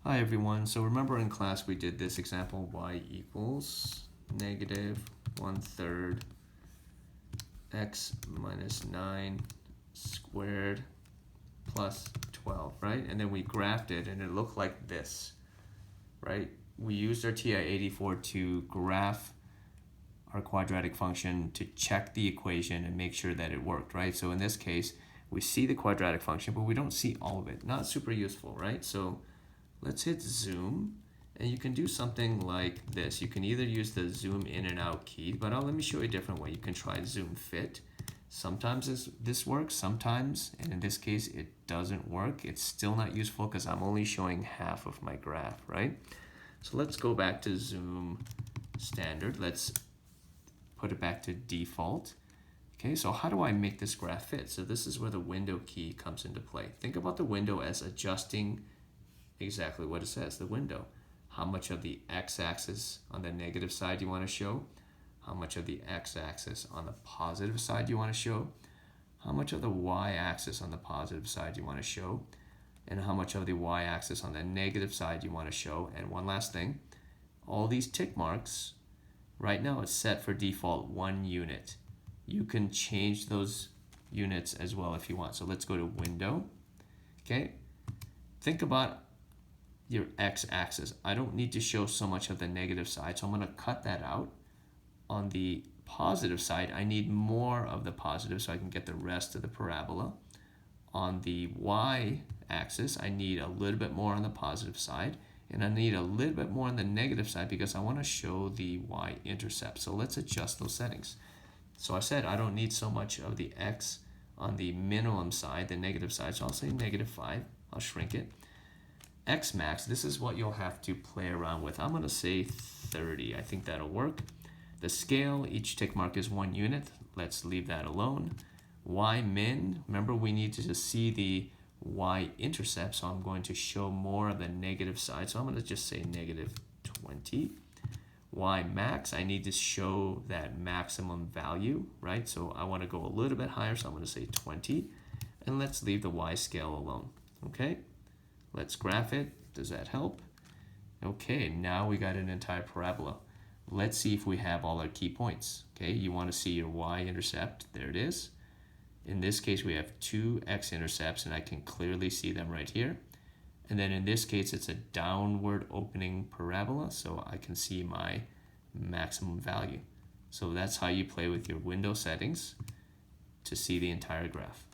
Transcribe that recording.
Hi everyone, so remember in class we did this example, y equals negative 1/3 x minus 9 squared plus 12, right? And then we graphed it and it looked like this, right? We used our TI-84 to graph our quadratic function to check the equation and make sure that it worked, right? So in this case, we see the quadratic function, but we don't see all of it. Not super useful, right? So let's hit zoom, and you can do something like this. You can either use the zoom in and out key, but let me show you a different way. You can try zoom fit. Sometimes this works, sometimes, and in this case, it doesn't work. It's still not useful because I'm only showing half of my graph, right? So let's go back to zoom standard. Let's put it back to default. Okay, so how do I make this graph fit? So this is where the window key comes into play. Think about the window as adjusting exactly what it says, the window. How much of the x-axis on the negative side you want to show, how much of the x-axis on the positive side you want to show, how much of the y-axis on the positive side you want to show, and how much of the y-axis on the negative side you want to show. And one last thing, all these tick marks, right now it's set for default 1 unit. You can change those units as well if you want. So let's go to window. Okay, think about your x-axis. I don't need to show so much of the negative side, so I'm going to cut that out. On the positive side, I need more of the positive so I can get the rest of the parabola. On the y-axis, I need a little bit more on the positive side, and I need a little bit more on the negative side because I want to show the y-intercept. So let's adjust those settings. So I said I don't need so much of the x on the minimum side, the negative side, so I'll say -5. I'll shrink it. X max, this is what you'll have to play around with. I'm going to say 30. I think that'll work. The scale, each tick mark is 1 unit. Let's leave that alone. Y min, remember we need to just see the y-intercept, so I'm going to show more of the negative side. So I'm going to just say -20. Y max, I need to show that maximum value, right? So I want to go a little bit higher, so I'm going to say 20. And let's leave the y scale alone, okay? Let's graph it. Does that help? Okay, now we got an entire parabola. Let's see if we have all our key points. Okay, you want to see your y-intercept. There it is. In this case, we have 2 x-intercepts, and I can clearly see them right here. And then in this case, it's a downward opening parabola, so I can see my maximum value. So that's how you play with your window settings to see the entire graph.